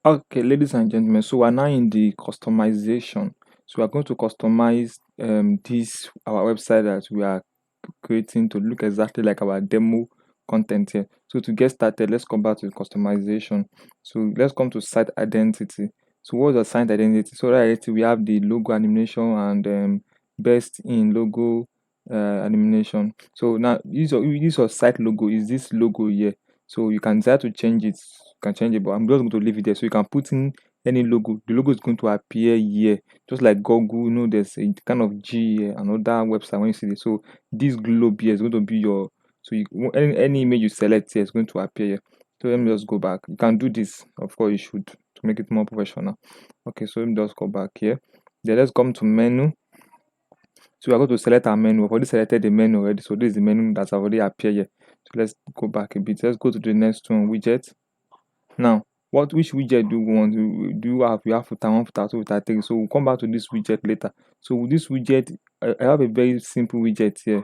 Okay, ladies and gentlemen, so we're now in the customization. So we are going to customize this our website that we are creating to look exactly like our demo content here. So to get started, let's come back to the customization. So let's come to site identity. So what's the site identity? So right, we have the logo animation and best in logo animation. So now this your site logo is this logo here. So you can decide to change it. You can change it, but I'm just going to leave it there. So you can put in any logo. The logo is going to appear here, just like Google. There's a kind of G here, another website when you see this. So this globe here is going to be your any image you select here is going to appear here. So let me just go back. You can do this, of course you should, to make it more professional. Okay, so let me just go back here. Then let's come to menu. So we are going to select our menu. We've already selected the menu already, so this is the menu that's already appeared here. So let's go back a bit. Let's go to the next one, widget. Now, which widget do you want? Do you have footer one, footer two, footer three? So we'll come back to this widget later. So with this widget, I have a very simple widget here.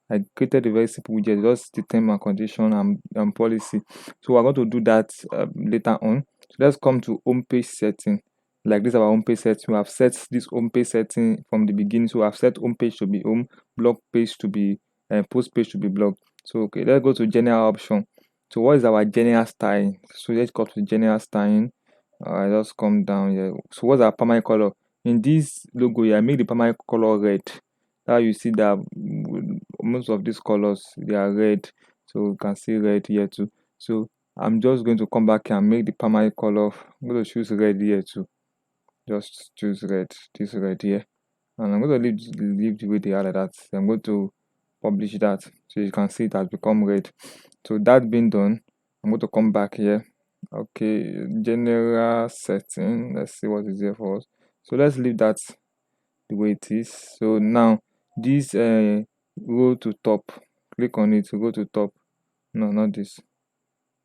I created a very simple widget, just the term and condition and policy. So we're going to do that later on. So let's come to home page setting. Like this, our home page setting. We have set this home page setting from the beginning. So I've set home page to be home, blog page to be post page to be blog. So okay, let's go to general option. So what is our general style? So let's go to general styling. I just come down here. So what's our primary color? In this logo here, I make the primary color red. Now you see that most of these colors they are red, so you can see red here too. So I'm just going to come back here and make the primary color. I'm going to choose red here too. Just choose red, this red here, and I'm going to leave the way they are like that. I'm going to publish that so you can see it has become red. So that being done, I'm going to come back here. Okay, general setting. Let's see what is here for us. So let's leave that the way it is. So now this go to top, click on it to go to top. No, not this,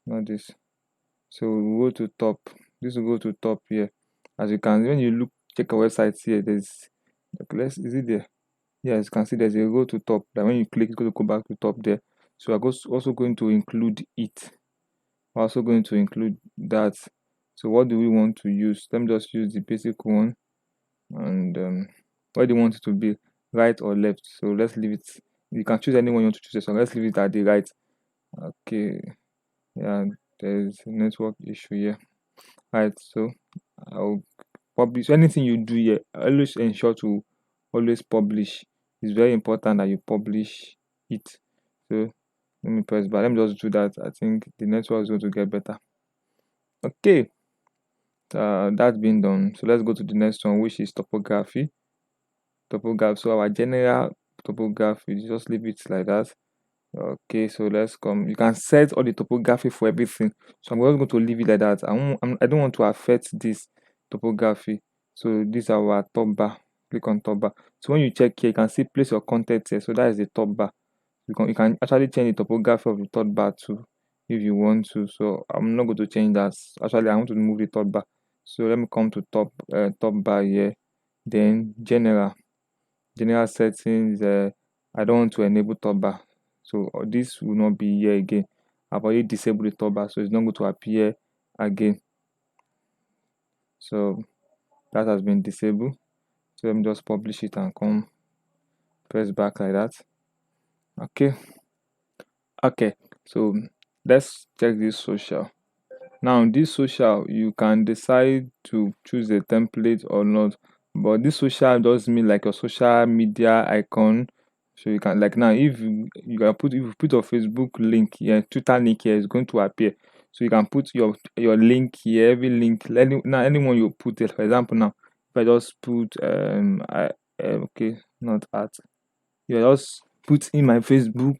not this. So we go to top. This will go to top here. As you can, when you look check our website here, there's is it there? Yes, you can see there's a go to top. That when you click, it's going to go back to top there. So I'm also going to include it. We're also going to include that. So what do we want to use? Let me just use the basic one. And where do you want it to be, right or left? So let's leave it. You can choose anyone you want to choose, so let's leave it at the right. Okay, yeah, there's a network issue here. Right, so I'll publish anything you do here. Always ensure to always publish. It's very important that you publish it. So let me press back. Let me just do that. I think the network is going to get better. Okay, that's been done. So let's go to the next one, which is topography. Topography. So our general topography, just leave it like that. Okay, so let's come. You can set all the topography for everything. So I'm just going to leave it like that. I don't want to affect this topography. So this is our top bar. Click on top bar. So when you check here, you can see place your content here. So that is the top bar. You can actually change the topography of the top bar too if you want to. So I'm not going to change that. Actually, I want to remove the top bar. So let me come to top bar here. Then general settings. I don't want to enable top bar, so this will not be here again. I've already disabled the top bar, so it's not going to appear again. So that has been disabled. So let me just publish it and come press back like that. Okay, so let's check this social. Now this social, you can decide to choose a template or not, but this social does mean like your social media icon. So you can, like, now if you can put, if you put your Facebook link here, Twitter link here, is going to appear. So you can put your link here, every link, now anyone you put it. For example, now if I just put okay, not at, you just put in my Facebook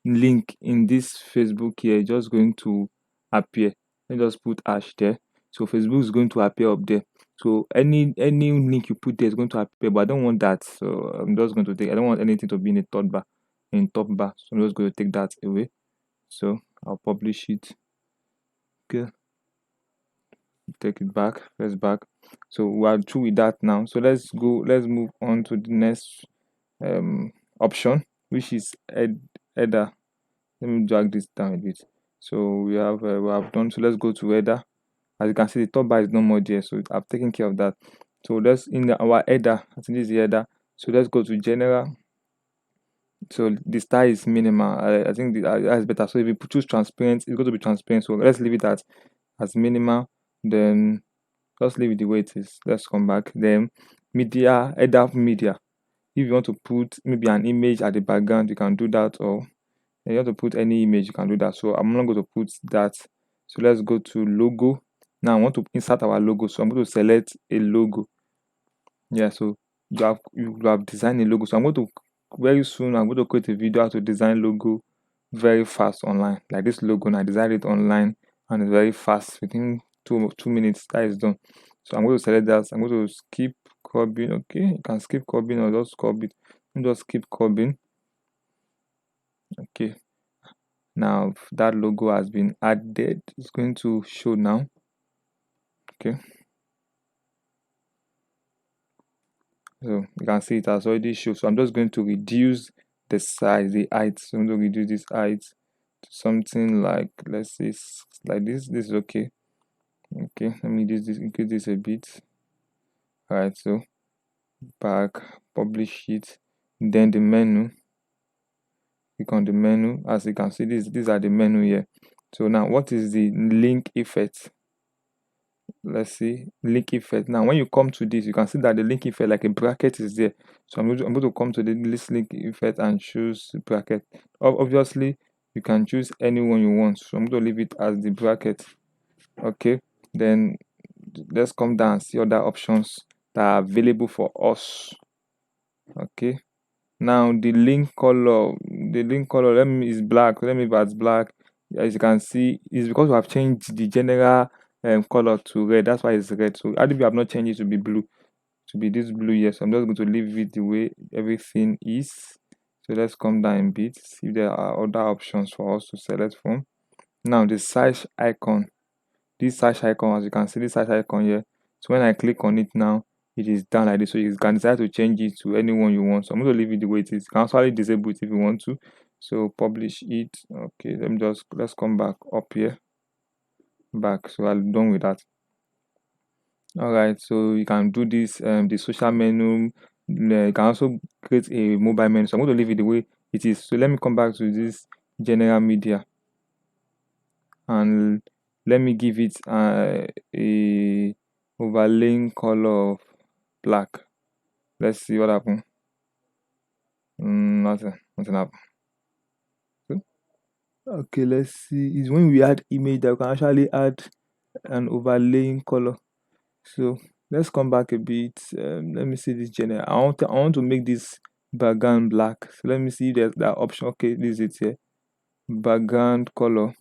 link in this Facebook here, it's just going to appear. Let me just put hash there. So Facebook is going to appear up there. So any link you put there is going to appear, but I don't want that. So I'm just going to take, I don't want anything to be in the top bar, So I'm just going to take that away. So I'll publish it. Okay. Take it back, press back. So we are through with that now. So let's move on to the next option, which is header. Let me drag this down a bit. So we have done. So let's go to header. As you can see, the top bar is no more there, so I've taken care of that. So let's our header. I think this is the header. So let's go to general. So the style is minimal. I think that's better. So if you choose transparent, it's going to be transparent. So let's leave it as minimal. Then just leave it the way it is. Let's come back. Then media, header of media. If you want to put maybe an image at the background, you can do that. Or if you want to put any image, you can do that. So I'm not going to put that. So let's go to logo. Now I want to insert our logo. So I'm going to select a logo. Yeah, so you have designed a logo. So I'm going to very soon I'm going to create a video how to design logo very fast online. Like this logo, and I designed it online and it's very fast within 2 minutes. That is done. So I'm going to select that. I'm going to skip cropping. Okay, you can skip cropping or just crop it. Just skip cropping. Okay. Now that logo has been added. It's going to show now. Okay. So you can see it has already shown. So I'm just going to reduce the size, the height. So I'm going to reduce this height to something like, let's say like this. This is okay. Okay, let me increase this a bit. All right, so back, publish it. Then the menu. Click on the menu. As you can see, these are the menu here. So now what is the link effect? Let's see, link effect. Now when you come to this, you can see that the link effect, like a bracket, is there. So I'm going to come to this link effect and choose bracket. Obviously you can choose any one you want, so I'm going to leave it as the bracket. Okay, then let's come down and see other options that are available for us. Okay, now the link color let me is black. Let me leave it as black. As you can see, it's because we have changed the general color to red. That's why it's red. So if we have not changed it to be blue, to be this blue here, so I'm just going to leave it the way everything is. So let's come down a bit, see if there are other options for us to select from. Now the search icon, this search icon, as you can see, this search icon here. So when I click on it now, it is done like this. So you can decide to change it to anyone you want. So I'm going to leave it the way it is. You can actually disable it if you want to. So publish it. Okay, let's come back up here. Back. So I'm done with that. All right, so you can do this the social menu. You can also create a mobile menu. So I'm going to leave it the way it is. So let me come back to this general media and let me give it a overlaying color of black. Let's see what happens. Nothing happened. Okay, let's see. It's when we add image that we can actually add an overlaying color. So let's come back a bit. Let me see this general. I want to make this background black. So let me see if there's that option. Okay, this is it here. Background color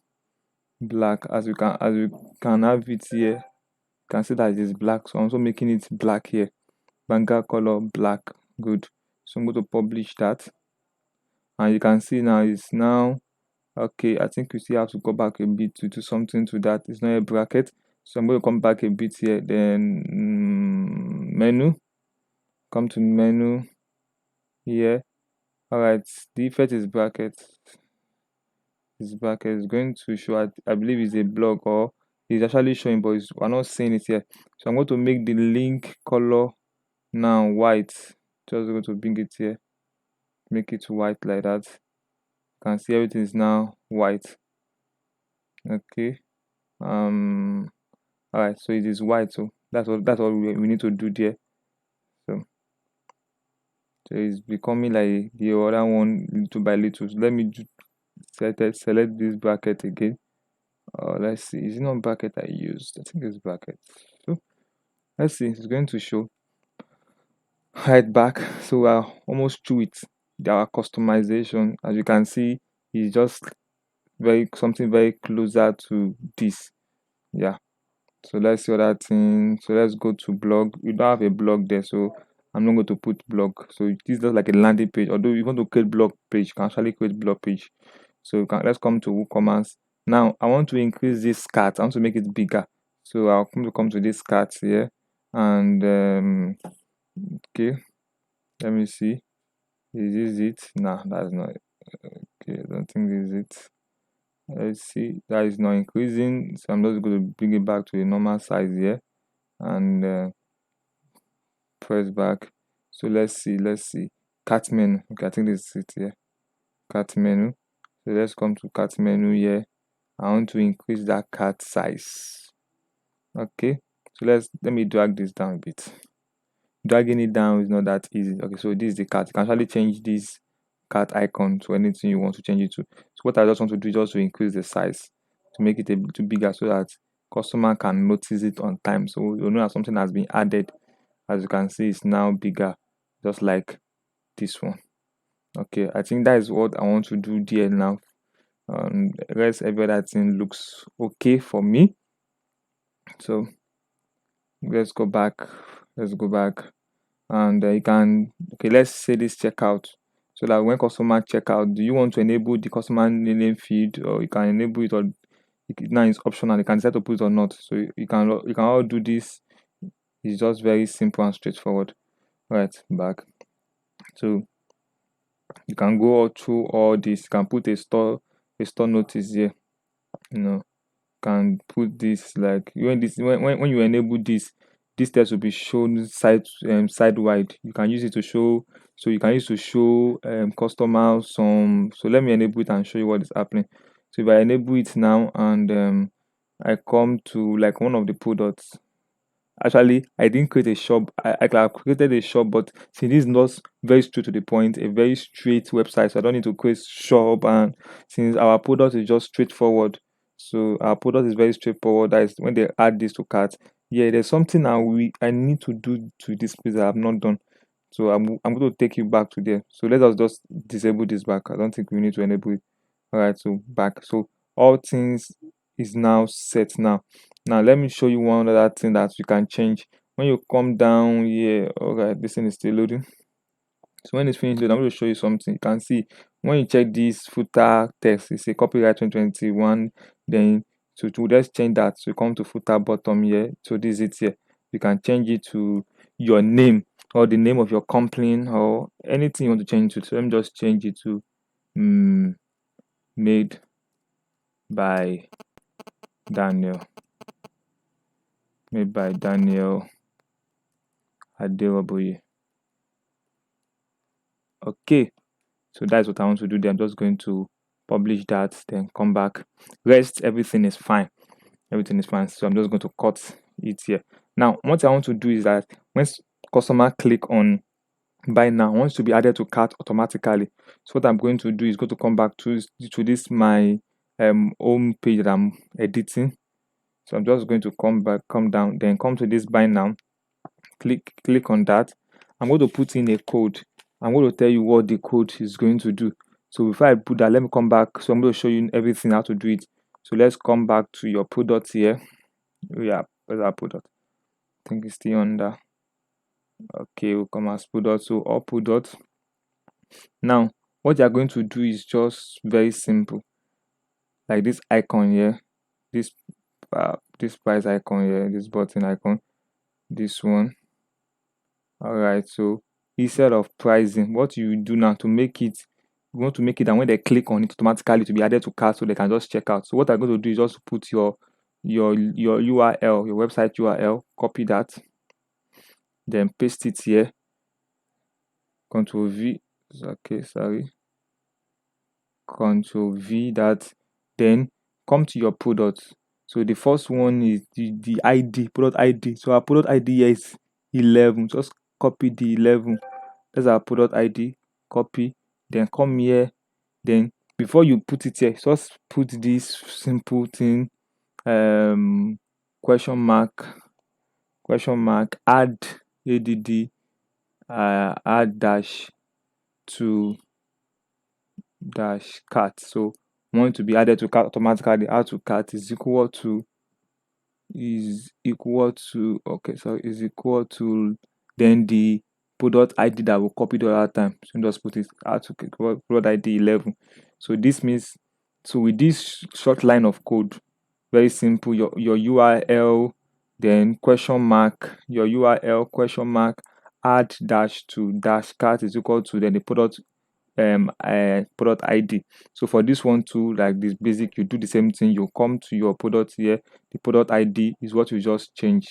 black. As we can have it here. You can see that it is black. So I'm also making it black here. Background color black. Good. So I'm going to publish that. And you can see now it's now okay. I think we still have to go back a bit to do something to that. It's not a bracket. So I'm going to come back a bit here. Then menu. Come to menu here. All right, the effect is bracket. This bracket is going to show, I believe it's a blog, or it's actually showing, but we're not seeing it here. So I'm going to make the link color now white. Just going to bring it here, make it white like that. You can see everything is now white. Okay. All right, so it is white. So that's what we need to do there. So it's becoming like the other one little by little. So let me select this bracket again. Let's see, is it not bracket I used? I think it's bracket. So let's see, it's going to show height back. So we're almost through it. Our customization, as you can see, is just something very closer to this. Yeah. So let's see other thing. So let's go to blog. You don't have a blog there, so I'm not going to put blog. So this is just like a landing page. Although you want to create blog page, you can actually create blog page. So let's come to WooCommerce. Now I want to increase this cart. I want to make it bigger. So I'll come to this cart here, and okay, let me see. Is this it? Nah, that's not it. Okay, I don't think this is it. Let's see, that is not increasing, so I'm just going to bring it back to the normal size here and press back. So let's see cart menu. Okay, I think this is it here. Cart menu. So let's come to cart menu here. I want to increase that cart size. Okay, so let me drag this down a bit. Dragging it down is not that easy. Okay, so this is the cart. You can actually change this cart icon to anything you want to change it to. So what I just want to do is just to increase the size to make it a bit bigger so that customer can notice it on time. So you know that something has been added. As you can see, it's now bigger, just like this one. Okay, I think that is what I want to do there now. The rest every other thing looks okay for me. So let's go back. Let's go back. And you can, okay, let's say this checkout, so that when customer check out, do you want to enable the customer name field, or you can enable it, or now it's optional, you can decide to put it or not. So you can all do this. It's just very simple and straightforward. Right, back. So you can go all through all this. You can put a store notice here, you know. Can put this, like when when you enable this text will be shown sidewide. You can use it to show, so you can use to show customers some. So let me enable it and show you what is happening. So if I enable it now and I come to like one of the products. Actually, I didn't create a shop. I could have created a shop, but since this is not very straight to the point, a very straight website, so I don't need to create shop. And since our product is just straightforward, so our product is very straightforward. That is when they add this to cart. Yeah, there's something I need to do to this place that I have not done. So I'm going to take you back to there. So let us just disable this back. I don't think we need to enable it. All right, so back. So all things is now set now. Now let me show you one other thing that you can change. When you come down here, okay, this thing is still loading. So when it's finished loading, I'm going to show you something. You can see when you check this footer text, it's a copyright 2021. Then to just change that, so you come to footer bottom here. So this is it here. You can change it to your name or the name of your company or anything you want to change it to. So let me just change it to made by Daniel. Made by Daniel Aderoboye. Okay, so that's what I want to do there. I'm just going to publish that, then come back. Rest, everything is fine. Everything is fine. So I'm just going to cut it here. Now, what I want to do is that when customer click on buy now, wants to be added to cart automatically. So what I'm going to do is go to come back to this my home page that I'm editing. So I'm just going to come down, then come to this buy now. Click on that. I'm going to put in a code. I'm going to tell you what the code is going to do. So before I put that, let me come back. So I'm going to show you everything how to do it. So let's come back to your product here. Yeah, where's our product? I think it's still under. Okay, we'll come as product. So all product. Now, what you're going to do is just very simple. Like this icon here, this price icon here, this button icon, this one. All right, so instead of pricing, what you do now to make it, you want to make it that when they click on it automatically to be added to cart, so they can just check out. So what I'm going to do is just put your URL, your website URL, copy that, then paste it here. Control V. Okay, sorry. Control V that. Then come to your product. So the first one is the ID, product ID. So our product ID here is 11. Just copy the 11. That's our product ID. Copy. Then come here. Then before you put it here, just put this simple thing. Question mark. Add add. Add dash to dash cart. So want to be added to cart automatically. Add to cart is equal to okay, so is equal to then the product ID that will copy the other time. So just put it add to product ID 11. So this means, so with this short line of code, very simple, your URL, then question mark, your URL question mark, add dash to dash cart is equal to then the product product ID. So for this one too, like this basic, you do the same thing. You come to your product here. The product ID is what you just change.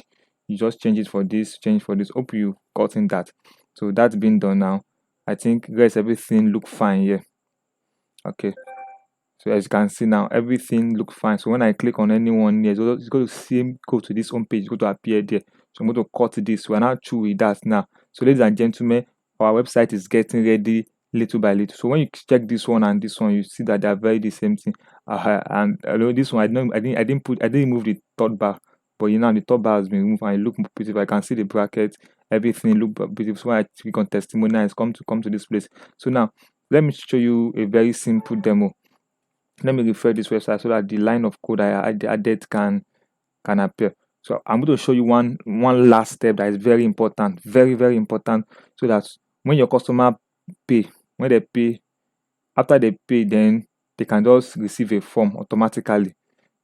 You just change it for this, change for this. Hope you gotten that. So that's been done now. I think guys, everything look fine here. Okay. So as you can see now, everything looks fine. So when I click on anyone here, it's going to see go to this home page, it's going to appear there. So I'm going to cut this. We're now through with that now. So ladies and gentlemen, our website is getting ready little by little. So when you check this one and this one, you see that they're very the same thing. And I know this one, I didn't move the third bar, but you know the third bar has been removed and it look beautiful. I can see the bracket, everything look beautiful. So when I click on testimonials, come to this place. So now let me show you a very simple demo. Let me refer this website so that the line of code I added can appear. So I'm going to show you one last step that is very important, very important, so that when your customer pay, when they pay, after they pay, then they can just receive a form automatically.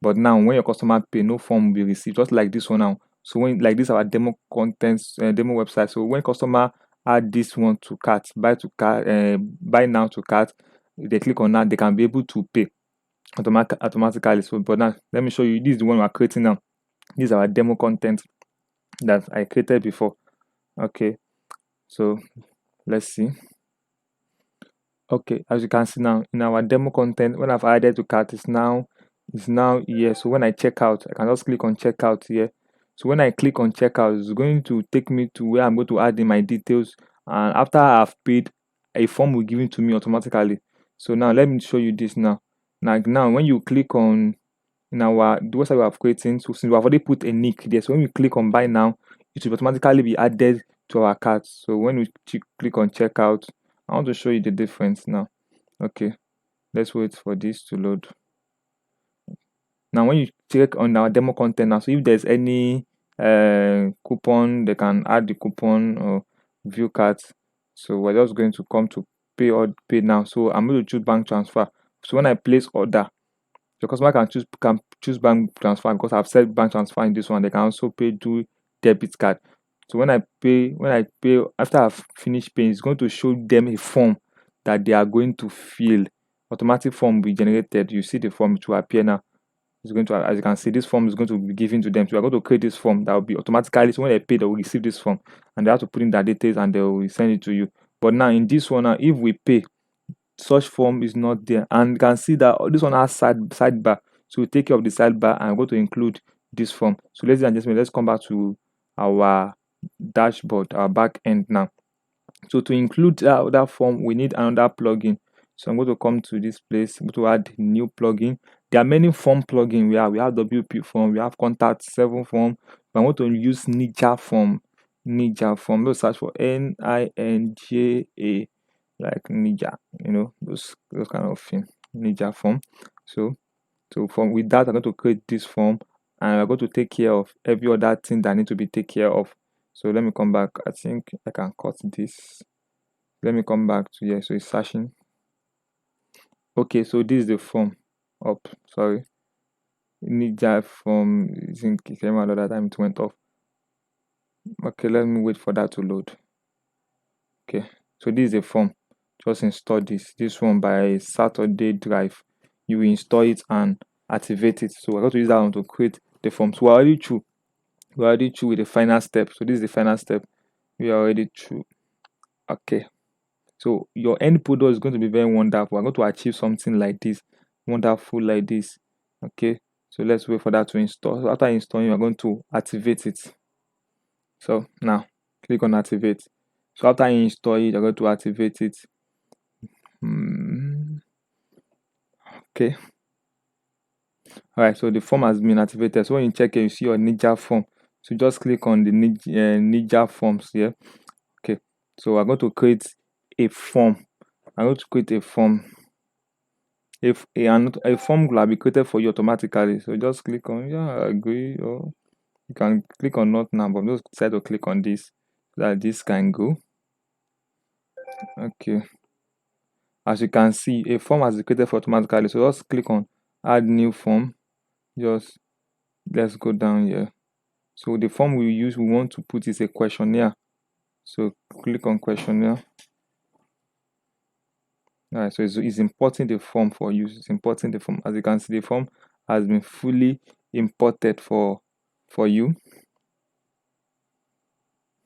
But now when your customer pay, no form will be received, just like this one now. So when like this our demo contents demo website. So when customer add this one to cart, buy now to cart, they click on that, they can be able to pay automatically. So but now let me show you, this is the one we're creating now. This is our demo content that I created before. Okay, so let's see. Okay, as you can see now in our demo content, when I've added to cart, is now here. So when I check out, I can just click on checkout here. So when I click on checkout, it's going to take me to where I'm going to add in my details, and after I've paid, a form will give it to me automatically. So now let me show you this now. Now when you click on in our the website we have created, so since we have already put a nick there, so when we click on buy now, it will automatically be added to our cart. So when we click on checkout, I want to show you the difference now. Okay, let's wait for this to load. Now when you check on our demo content now, so if there's any coupon, they can add the coupon or view cards. So we're just going to come to pay or pay now. So I'm going to choose bank transfer. So when I place order, the customer can choose bank transfer, because I've said bank transfer in this one. They can also pay through debit card. So when I pay after I've finished paying, it's going to show them a form that they are going to fill. Automatic form will be generated. You see the form to appear now. It's going to, as you can see, this form is going to be given to them. So we are going to create this form that will be automatically. So when they pay, they will receive this form and they have to put in their details and they will send it to you. But now in this one, now if we pay, such form is not there, and you can see that this one has sidebar. So we take care of the sidebar and I'm going to include this form. So ladies and gentlemen, let's come back to our dashboard, our back end now. So to include that form, we need another plugin. So I'm going to come to this place. I'm going to add new plugin. There are many form plugin. We have WP form, we have contact 7 form. But I want to use Ninja form. Ninja form. Let's search for NINJA, like Ninja. You know those kind of thing. Ninja form. So from with that, I'm going to create this form, and I'm going to take care of every other thing that need to be taken care of. So let me come back. I think I can cut this. Let me come back to here. So it's searching. Okay, so this is the form up. Sorry. Ninja form is in camera another time it went off. Okay, let me wait for that to load. Okay, so this is the form. Just install this one by Saturday drive. You will install it and activate it. So we're going to use that one to create the form. So we're already through with the final step. So this is the final step. We are already through. Okay, so your end product is going to be very wonderful. We're going to achieve something like this, wonderful like this. Okay, so let's wait for that to install. So after installing, we're going to activate it. So now click on activate. So after you install it, you're going to activate it. Okay, all right, so the form has been activated. So when you check it, you see your Ninja form. So just click on the Ninja forms here. Okay, so we're going to create a form. I'm going to create a form. If a form will be created for you automatically, so just click on I agree, or you can click on not now, but I'm just decide to click on this so that this can go. Okay, as you can see, a form has been created for automatically. So just click on add new form. Just let's go down here. So the form we want to put is a questionnaire. So click on questionnaire. All right, so it's importing the form for you. It's importing the form. As you can see, the form has been fully imported for you.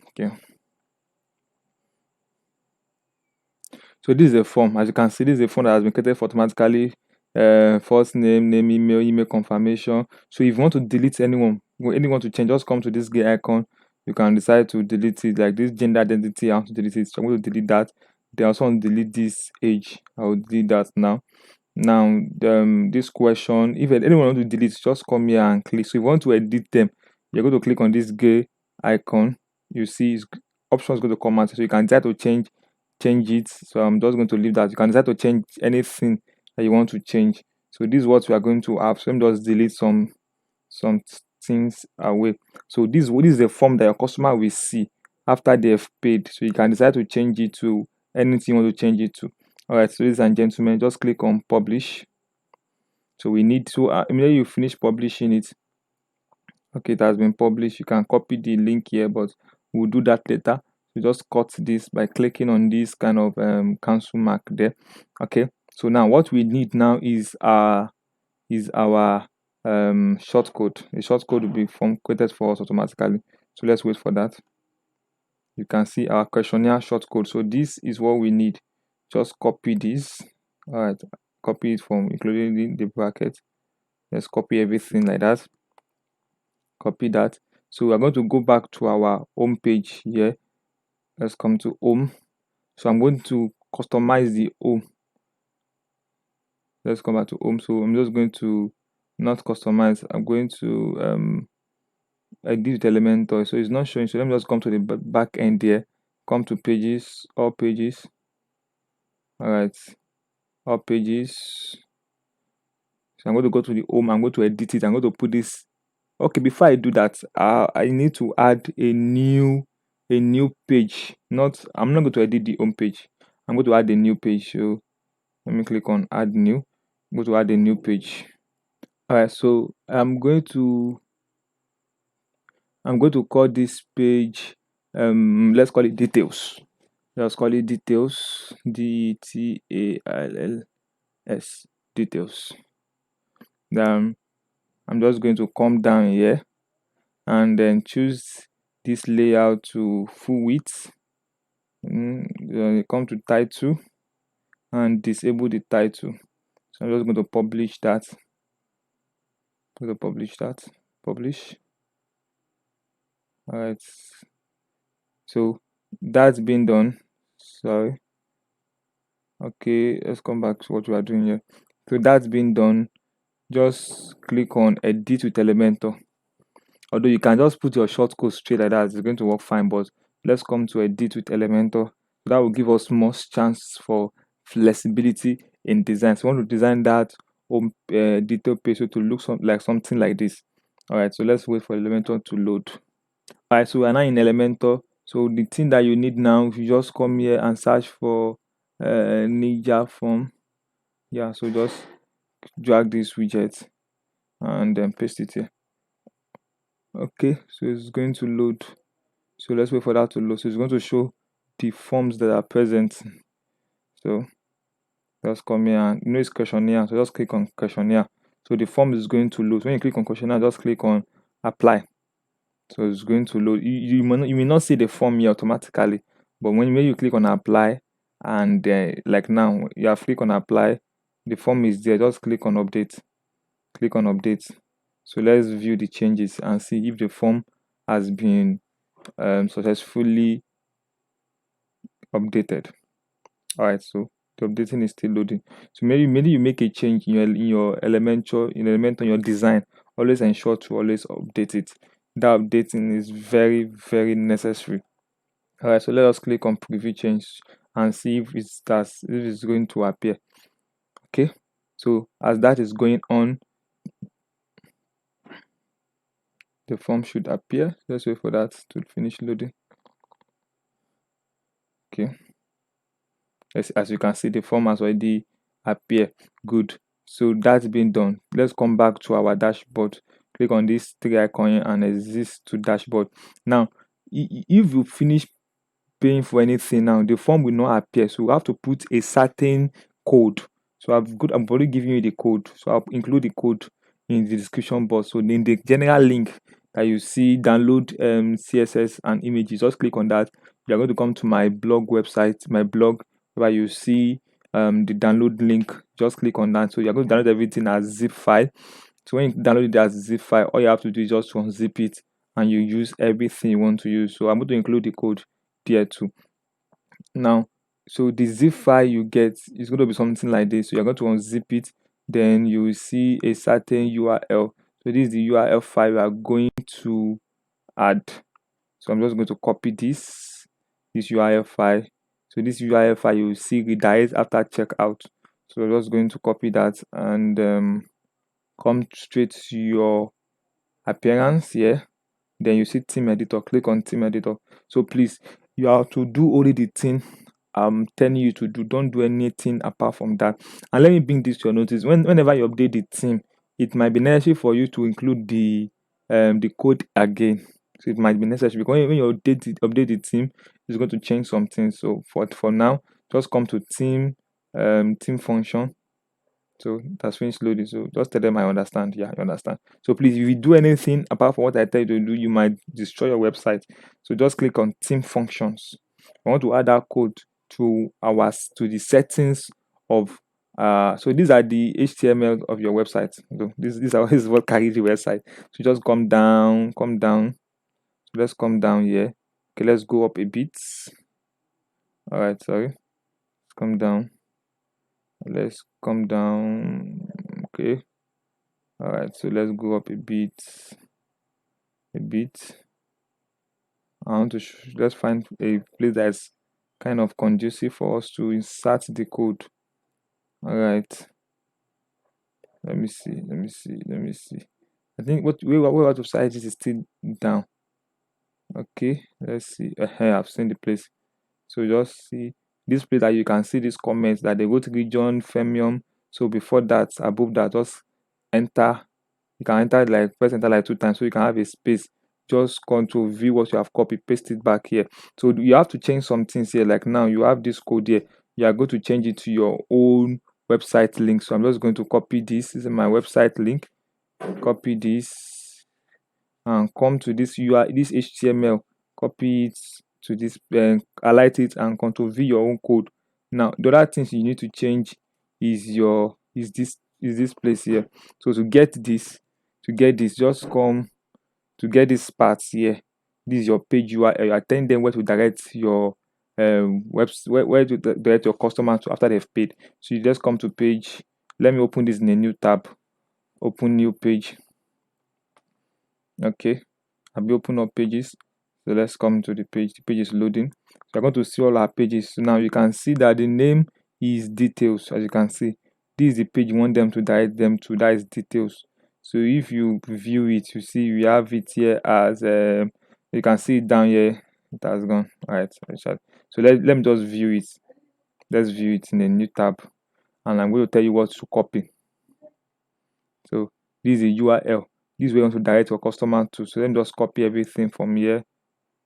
Okay. So this is a form. As you can see, this is a form that has been created for automatically. First name, email confirmation. So if you want to delete anyone to change, just come to this gear icon. You can decide to delete it, like this gender identity. I want to delete it. So I'm going to delete that. Then I also want to delete this age. I will delete that now. Now, this question, if anyone want to delete, just come here and click. So if you want to edit them, you're going to click on this gray icon. You see, options going to come out. So you can decide to change it. So I'm just going to leave that. You can decide to change anything that you want to change. So this is what we are going to have. So let me just delete some things away. So this is the form that your customer will see after they have paid. So you can decide to change it to anything you want to change it to. All right, so ladies and gentlemen, just click on publish. So we need to immediately you finish publishing it. Okay, it has been published. You can copy the link here, but we'll do that later. You just cut this by clicking on this kind of cancel mark there. Okay, so now what we need now is our short code. The short code will be created for us automatically. So let's wait for that. You can see our questionnaire short code. So this is what we need. Just copy this. All right, copy it from including the bracket. Let's copy everything like that. Copy that. So we're going to go back to our home page here. Let's come to home. So I'm going to customize the home. Let's come back to home. So I'm just going to not customize. I'm going to edit Elementor. So it's not showing. So let me just come to the back end here. Come to pages, all pages. All right, all pages. So I'm going to go to the home. I'm going to edit it. I'm going to put this. Okay, before I do that, I need to add a new page. I'm not going to edit the home page. I'm going to add a new page. So let me click on add new. I'm going to add a new page. All right, so I'm going to call this page let's call it details. Let's call it details. DETAILS, details. Then I'm just going to come down here and then choose this layout to full width. Come to title and disable the title. So I'm just going to publish that. Publish. All right. So that's been done. Sorry. Okay, let's come back to what we are doing here. So that's been done. Just click on edit with Elementor. Although you can just put your shortcode straight like that, it's going to work fine. But let's come to edit with Elementor. That will give us more chance for flexibility in design. So we want to design that detail page to look like something like this. All right, so let's wait for Elementor to load. All right, so we are now in Elementor. So the thing that you need now, if you just come here and search for Nayyar form. Yeah, so just drag this widget and then paste it here. Okay, so it's going to load. So let's wait for that to load. So it's going to show the forms that are present. So just come here and it's questionnaire. So just click on questionnaire. So the form is going to load. So when you click on questionnaire, just click on apply. So it's going to load. You may not see the form here automatically, but when you click on apply and like now you have click on apply, the form is there. Just click on update. Click on update. So let's view the changes and see if the form has been successfully updated. All right, so the updating is still loading. So maybe you make a change in your element on your design. Always ensure to always update it. That updating is very, very necessary. All right, so let us click on preview change and see if it's going to appear. Okay, so as that is going on, the form should appear. Let's wait for that to finish loading. Okay, as you can see, the form has already appeared. Good. So that's been done. Let's come back to our dashboard. Click on this three icon and exit to dashboard. Now if you finish paying for anything now, the form will not appear. So we have to put a certain code. So I'm already giving you the code. So I'll include the code in the description box. So in the general link that you see, download CSS and images, just click on that. You're going to come to my blog website, my blog, where you see the download link. Just click on that. So you're going to download everything as zip file. So when you download it as zip file, all you have to do is just to unzip it and you use everything you want to use. So I'm going to include the code there too. Now, so the zip file you get is going to be something like this. So you're going to unzip it, then you will see a certain URL. So this is the URL file we are going to add. So I'm just going to copy this URL file. So this URL file you will see redirect after checkout. So we're just going to copy that and come straight to your appearance here. Then you see theme editor, click on theme editor. So please, you have to do only the thing I'm telling you to do. Don't do anything apart from that. And let me bring this to your notice. Whenever you update the theme, it might be necessary for you to include the code again. So it might be necessary because when you update the theme, it's going to change something. So for now, just come to theme function. So that's finished loading. So just tell them I understand. Yeah, I understand. So please, if you do anything apart from what I tell you to do, you might destroy your website. So just click on theme functions. I want to add that code to the settings of so these are the HTML of your website. So this is what carries the website. So just come down. So let's come down here. Okay, let's go up a bit. All right, sorry. Let's come down. Let's come down. Okay. All right, so let's go up a bit. I want to let's find a place that's kind of conducive for us to insert the code. All right, let me see. I think what way out of size is still down. Okay, let's see. I've seen the place. So just see this place that you can see these comments that they go to region Femium. So before that, above that, just enter. You can enter like press enter like 2 times so you can have a space. Just control V what you have copied, paste it back here. So you have to change some things here. Like now you have this code here. You are going to change it to your own website link. So I'm just going to copy this. This is my website link. Copy this and come to this UI, this HTML. Copy it to this, highlight it and control V your own code. Now the other things you need to change is this place here. So to get this, just come to get this part here. This is your page URL. You are telling them where to direct your website, where to direct your customer to after they've paid. So you just come to page. Let me open this in a new tab. Open new page. Okay, I'll be open up pages. So let's come to the page. The page is loading. So you're going to see all our pages. So now you can see that the name is details. As you can see, this is the page you want them to direct them to. That is details. So if you view it, you see we have it here as you can see it down here. It has gone. All right. So let me just view it. Let's view it in a new tab, and I'm going to tell you what to copy. So this is a URL. This way you want to direct your customer to. So let me just copy everything from here.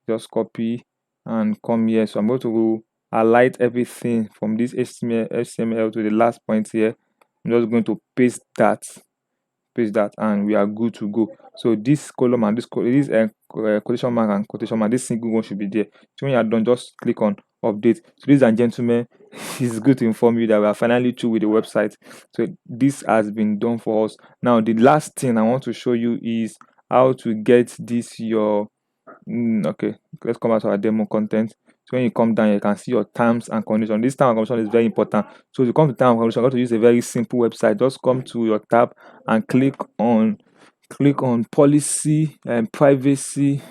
Just copy and come here. So I'm going to highlight everything from this HTML to the last point here. I'm just going to paste that, and we are good to go. So this column and this quotation mark and quotation mark, this single one should be there. So when you are done, just click on update. So ladies and gentlemen, it's good to inform you that we are finally through with the website. So this has been done for us. Now the last thing I want to show you is how to get this your okay, let's come back to our demo content. So when you come down, you can see your terms and conditions. This term and condition is very important. So to come to term and condition, you're going to use a very simple website. Just come to your tab and click on policy and privacy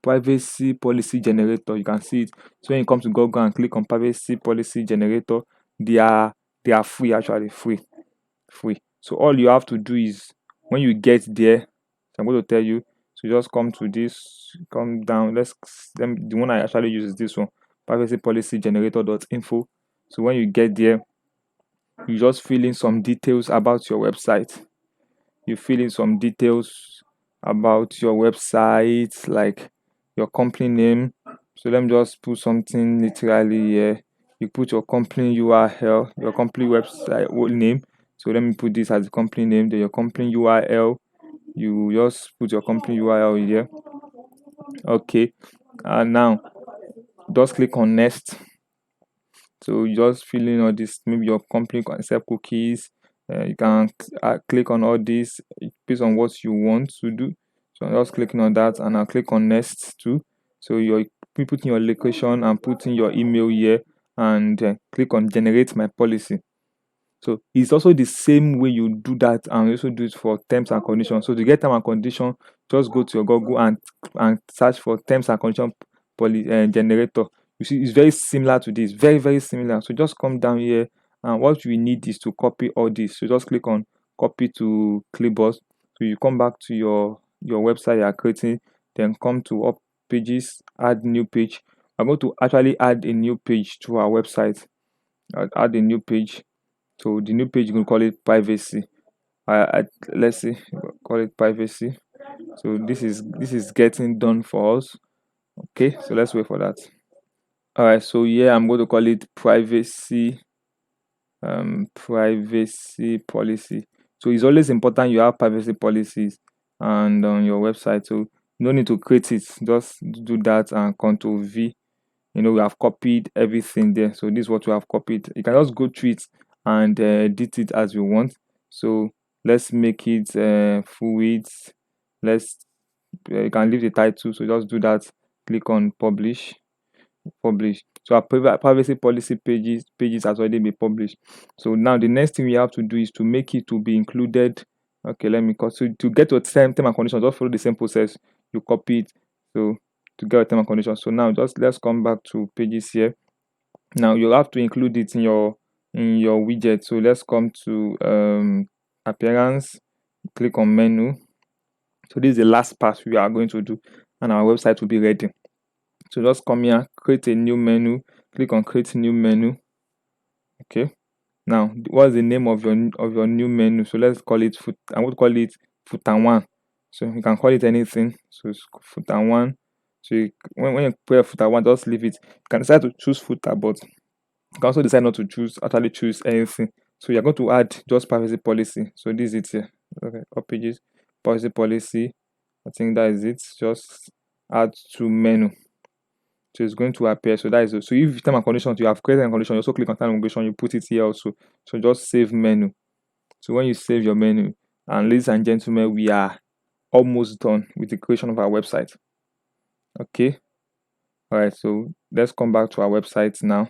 policy generator. You can see it. So when you come to Google and click on privacy policy generator, they are free, actually free. So all you have to do is when you get there, so I'm going to tell you. So just come to this, come down. The one I actually use is this one, privacy policy generator.info. So when you get there, you just fill in some details about your website. You fill in some details about your website, like your company name. So let me just put something literally here. You put your company URL, your company website name. So let me put this as the company name. Then your company URL. You just put your company URL here. Okay. And now just click on next. So you just fill in all this. Maybe your company can accept cookies. You can click on all this based on what you want to do. So I'm just clicking on that, and I'll click on next too. So you put in your location and put in your email here, and click on generate my policy. So it's also the same way you do that, and you also do it for terms and conditions. So to get terms and condition, just go to your Google and search for terms and condition generator. You see, it's very similar to this, very very similar. So just come down here, and what we need is to copy all this. So just click on copy to clipboard. So you come back to your website you are creating, then come to up pages, add new page. I'm going to actually add a new page to our website. I'll add a new page. So the new page, you can call it privacy. Let's see, call it privacy. So this is getting done for us. Okay, so let's wait for that. All right, so here I'm going to call it privacy policy. So it's always important you have privacy policies and on your website. So no need to create it. Just do that and Control V. We have copied everything there. So this is what we have copied. You can just go through it and edit it as you want. So let's make it full width. Let's You can leave the title. So just do that. Click on publish. So our privacy policy pages has already been published. So now the next thing we have to do is to make it to be included. Okay, let me cut. So to get to term and conditions, just follow the same process. You copy it. So to get a term and conditions. So now just let's come back to pages here. Now you have to include it in your widget. So let's come to appearance. Click on menu. So this is the last part we are going to do, and our website will be ready. So just come here, create a new menu. Click on create new menu. Okay. Now, what's the name of your new menu? So let's call it foot. I would call it footer one. So you can call it anything. So it's footer one. So when you put footer one, just leave it. You can decide to choose footer, but you can also decide not to actually choose anything. So you're going to add just privacy policy. So this is it here. Okay, up pages, privacy policy. I think that is it. Just add to menu. So it's going to appear. So that is it. So if term and conditions, you have created a condition, you also click on term and condition, you put it here also. So just save menu. So when you save your menu, and ladies and gentlemen, we are almost done with the creation of our website. Okay. All right. So let's come back to our website now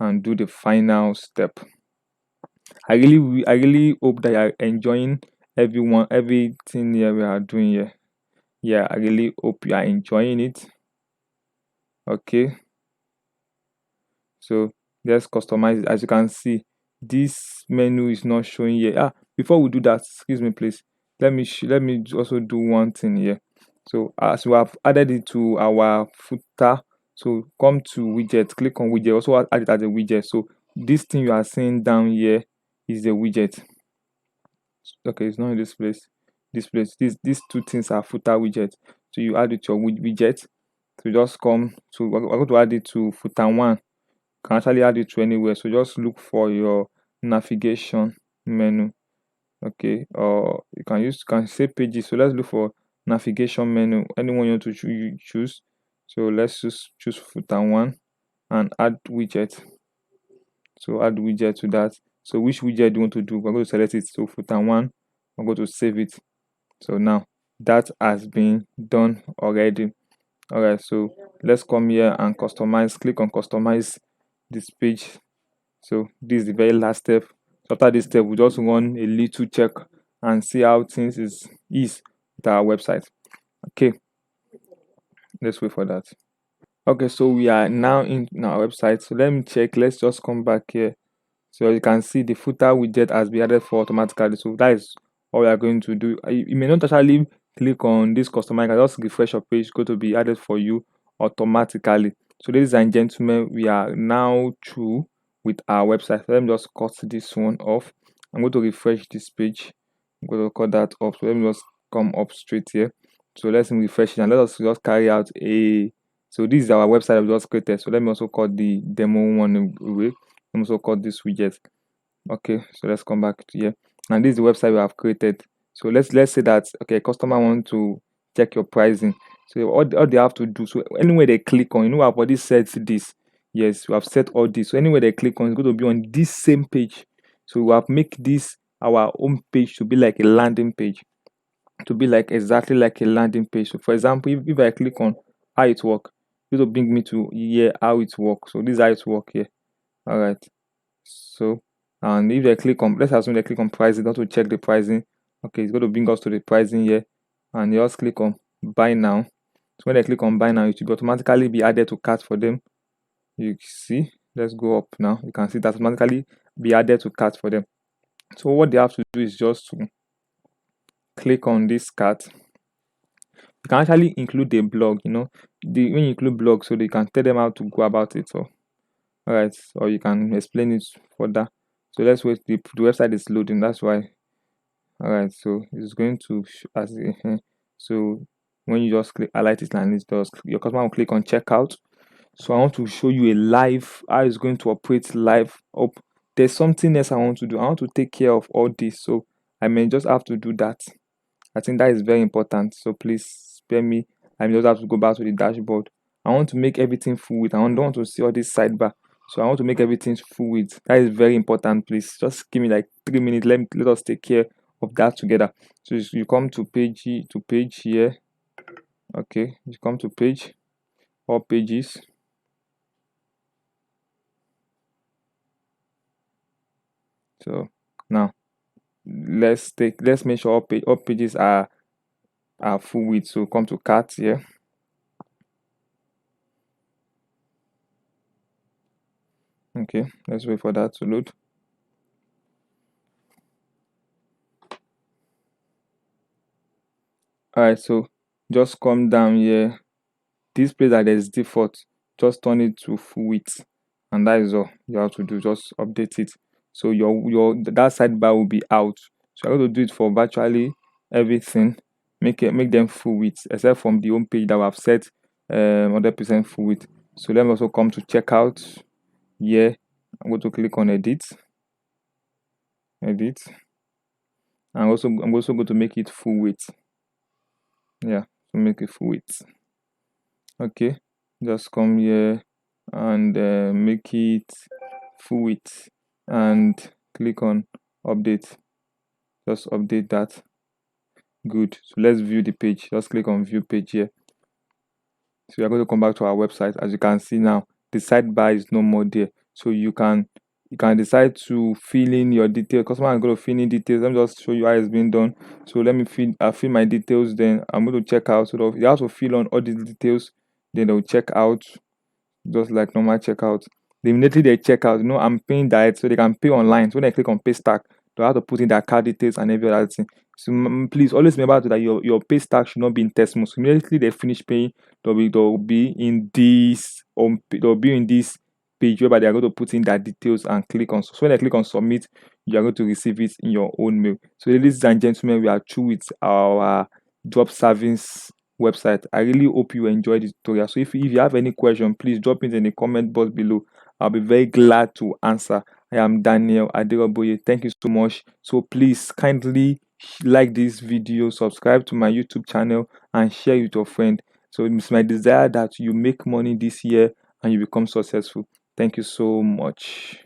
and do the final step. I really hope that you are enjoying everything here we are doing here. Yeah, I really hope you are enjoying it. Okay. So let's customize it. As you can see, this menu is not showing here. Before we do that, excuse me, please. Let me also do one thing here. So as we have added it to our footer, so come to widget, click on widget. Also add it as a widget. So this thing you are seeing down here is the widget. Okay, it's not in this place. These two things are footer widget. So you add it to your widget. So just come to we're going to add it to footer one. Can actually add it to anywhere. So just look for your navigation menu. Okay, or you can say pages. So let's look for navigation menu. Anyone you want to choose. So let's just choose footer one and add widget. So add widget to that. So which widget do you want to do? We're going to select it. So footer one, I'm going to save it. So now that has been done already. All right, so let's come here and customize. Click on customize this page. So this is the very last step. So after this step, we just run a little check and see how things is with our website. Okay, let's wait for that. Okay, so we are now in our website. So let me check. Let's just come back here. So you can see the footer widget has been added for automatically. So that is all we are going to do. You may not actually click on this customize. You can just refresh your page. Go to be added for you automatically. So ladies and gentlemen, we are now through with our website. So let me just cut this one off. I'm going to refresh this page. I'm going to cut that off. So let me just come up straight here. So let's refresh it and let us just carry out a So this is our website I've just created. So let me also call the demo one away. Let me also call this widget. Okay, so let's come back to here. And this is the website we have created. So let's say that okay, customer want to check your pricing. So all they have to do, so anywhere they click on, I've already set this. Yes, we have set all this. So anywhere they click on, it's going to be on this same page. So we have make this our home page to be like a landing page, to be like exactly like a landing page. So for example, if I click on how it work, it will bring me to here how it works. So this is how it work here. All right. So and if they click on, let's assume they click on pricing, not to check the pricing. Okay, it's going to bring us to the pricing here, and you just click on buy now. So when they click on buy now, it will automatically be added to cart for them. You see, let's go up now. You can see that automatically be added to cart for them. So what they have to do is just to click on this cart. You can actually include a blog, when you include blog, so they can tell them how to go about it. So all right, or you can explain it further. So let's wait. The website is loading. That's why. All right, so it's going to so when you just click highlight it and it does, your customer will click on checkout. So I want to show you a live how it's going to operate live up. There's something else I want to do. I want to take care of all this, so I may just have to do that. I think that is very important. So please spare me. I may just have to go back to the dashboard. I want to make everything full width. I don't want to see all this sidebar. So I want to make everything full width. That is very important. Please just give me like 3 minutes. Let us take care of that together. So you come to page here. Okay, you come to page, all pages. So now let's make sure all pages are full width. So come to cart here. Okay, let's wait for that to load. All right, so just come down here. This place that is default, just turn it to full width, and that is all you have to do. Just update it. So your that sidebar will be out. So I'm going to do it for virtually everything. Make them full width, except from the home page that we have set 100% full width. So let me also come to checkout. Here, I'm going to click on edit, and I'm also going to make it full width. Yeah, to make it full width. Okay, just come here and make it full width and click on update. Just update that. Good. So let's view the page. Just click on view page here. So we are going to come back to our website. As you can see now, the sidebar is no more there. So you can decide to fill in your details. Customer is going to fill in details. Let me just show you how it's being done. So let me fill my details. Then I'm going to check out. So you have to fill on all these details. Then they'll check out just like normal checkout. Immediately they check out, I'm paying direct, so they can pay online. So when they click on pay stack, they have to put in their card details and every other thing. So please always remember that your pay stack should not be in test mode. So immediately they finish paying, they'll be in this they'll be in this page whereby they are going to put in their details and click on. So when they click on submit, you are going to receive it in your own mail. So ladies and gentlemen, we are through with our job service website. I really hope you enjoyed this tutorial. So if you have any question, please drop it in the comment box below. I'll be very glad to answer. I am Daniel Aderoboye. Thank you so much. So please kindly like this video, subscribe to my YouTube channel, and share it with your friend. So it's my desire that you make money this year and you become successful. Thank you so much.